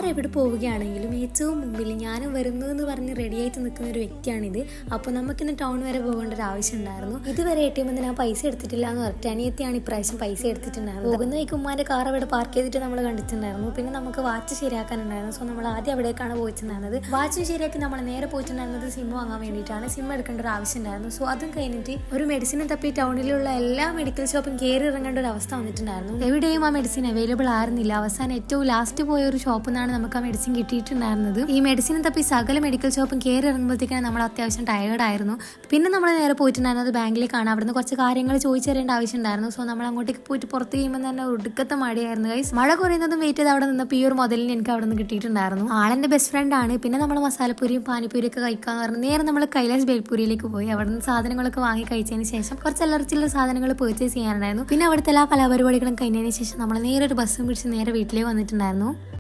ആരെവിടെ പോവുകയാണെങ്കിലും ഏറ്റവും മുമ്പിൽ ഞാനും വരുന്നു എന്ന് പറഞ്ഞ് റെഡിയായിട്ട് നിൽക്കുന്ന ഒരു വ്യക്തിയാണിത്. അപ്പോൾ നമുക്കിന്ന് ടൗൺ വരെ പോകേണ്ട ഒരു ആവശ്യം ഉണ്ടായിരുന്നു. ഇതുവരെ ATM ഞാൻ പൈസ എടുത്തിട്ടില്ല എന്ന് പറഞ്ഞിട്ട് അനിയത്തിയാണ് ഇപ്രാവശ്യം പൈസ എടുത്തിട്ടുണ്ടായിരുന്നു. പോകുന്ന ഈ ഉമ്മാന്റെ കാർ അവിടെ പാർക്ക് ചെയ്തിട്ട് നമ്മൾ കണ്ടിട്ടുണ്ടായിരുന്നു. പിന്നെ നമുക്ക് വാച്ച് ശരിയാക്കാനുണ്ടായിരുന്നു. സോ നമ്മൾ ആദ്യം അവിടേക്കാണ് പോയിട്ടുണ്ടായിരുന്നത്. വാച്ച് ശരിയാക്കി നമ്മൾ നേരെ പോയിട്ടുണ്ടായിരുന്നത് സിം വാങ്ങാൻ വേണ്ടിയിട്ടാണ്. സിം എടുക്കേണ്ട ഒരു ആവശ്യം ഉണ്ടായിരുന്നു. സോ അതും കഴിഞ്ഞിട്ട് ഒരു മെഡിസിനെ തപ്പി ടൗണിലുള്ള എല്ലാ മെഡിക്കൽ ഷോപ്പും കയറി ഇറങ്ങേണ്ട ഒരു അവസ്ഥ വന്നിട്ടുണ്ടായിരുന്നു. എവിടെയും ആ മെഡിസിൻ അവൈലബിൾ ആയിരുന്നില്ല. അവസാനം ഏറ്റവും ലാസ്റ്റ് പോയ ഒരു ഷോപ്പിൽ നിന്നാണ് നമുക്ക് ആ മെഡിസിൻ കിട്ടിയിട്ടുണ്ടായിരുന്നത്. ഈ മെഡിസിനെ തപ്പി സകല മെഡിക്കൽ ഷോപ്പും കയറി ഇറങ്ങുമ്പോഴത്തേക്കാണ് നമ്മൾ അത്യാവശ്യം ടയേർഡായിരുന്നു. പിന്നെ നമ്മൾ നേരെ പോയിട്ടുണ്ടായിരുന്നത് ബാങ്കിലേക്കാണ്. അവിടുന്ന് കുറച്ച് കാര്യങ്ങൾ ചോദിച്ചറിയേണ്ട ആവശ്യം ഉണ്ടായിരുന്നു. സോ നമ്മൾ അങ്ങോട്ടേക്ക് പോയിട്ട് പുറത്ത് കഴിയുമ്പോൾ തന്നെ ഒടുക്കത്തെ മഴയായിരുന്നു ഗൈസ്. മഴ കുറയുന്നതും വെയിറ്റ് ചെയ്ത് അവിടെ നിന്നപ്പോൾ ഈ ഒരു മുതലിന് എനിക്ക് അവിടെ നിന്ന് കിട്ടിയിട്ടുണ്ടായിരുന്നു. ആളെന്റെ ബെസ്റ്റ് ഫ്രണ്ട് ആണ്. പിന്നെ നമ്മൾ മസാലപ്പൂരിയും പാനിപ്പൂരിയും ഒക്കെ കഴിക്കാന്ന് പറഞ്ഞു നേരെ നമ്മൾ കൈലാസ് ബേൽപൂരിയിലേക്ക് പോയി. അവിടെ നിന്ന് സാധനങ്ങളൊക്കെ വാങ്ങി കഴിച്ചതിന് ശേഷം കുറച്ച് അല്ലറച്ചില്ല സാധനങ്ങൾ പർച്ചേസ് ചെയ്യാനുണ്ടായിരുന്നു. പിന്നെ അവിടുത്തെ എല്ലാ കലാപരിപാടികളും കഴിഞ്ഞതിന് ശേഷം നമ്മൾ നേരെ ഒരു ബസ്സും പിടിച്ച് നേരെ വീട്ടിലേക്ക് വന്നിട്ടുണ്ടായിരുന്നു.